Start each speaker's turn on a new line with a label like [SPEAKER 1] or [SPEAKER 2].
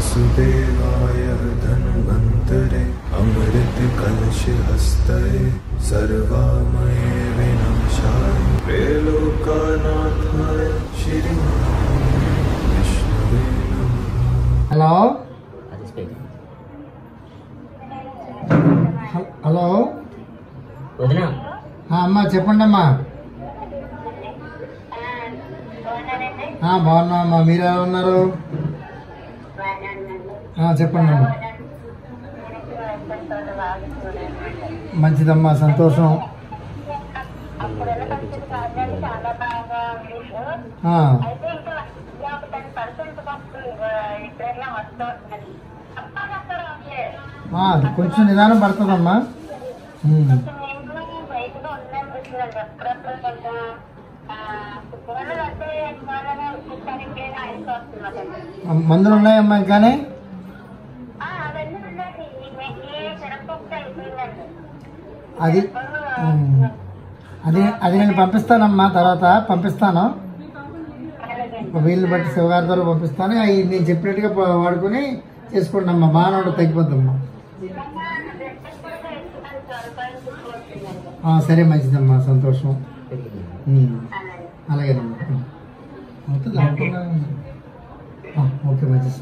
[SPEAKER 1] वासुदेवाय धन्वन्तरे अमृत कलश हस्तये सर्वामये विनाशाय त्रैलोक्यनाथाय श्री विष्णुवे नमः।
[SPEAKER 2] हेलो हेलो
[SPEAKER 3] వదినా
[SPEAKER 2] అమ్మా చెప్పండి అమ్మా. బాగున్నామ్మా, మీరు ఎలా ఉన్నారు? చెప్పండి అమ్మా. మంచిదమ్మా, సంతోషం. కొంచెం నిదానం పడుతుందమ్మా. మందులు ఉన్నాయమ్మా ఇంకానే? అది అది అది నేను పంపిస్తానమ్మా, తర్వాత పంపిస్తాను. వీళ్ళు బట్టి శివగారి ద్వారా పంపిస్తాను. అవి నేను చెప్పినట్టుగా వాడుకొని చేసుకోండి అమ్మా, బాగా తగ్గిపోద్దమ్మా. సరే, మంచిదమ్మా, సంతోషం. అలాగేనమ్మా, అవుతుంది. ఓకే, మంచిది.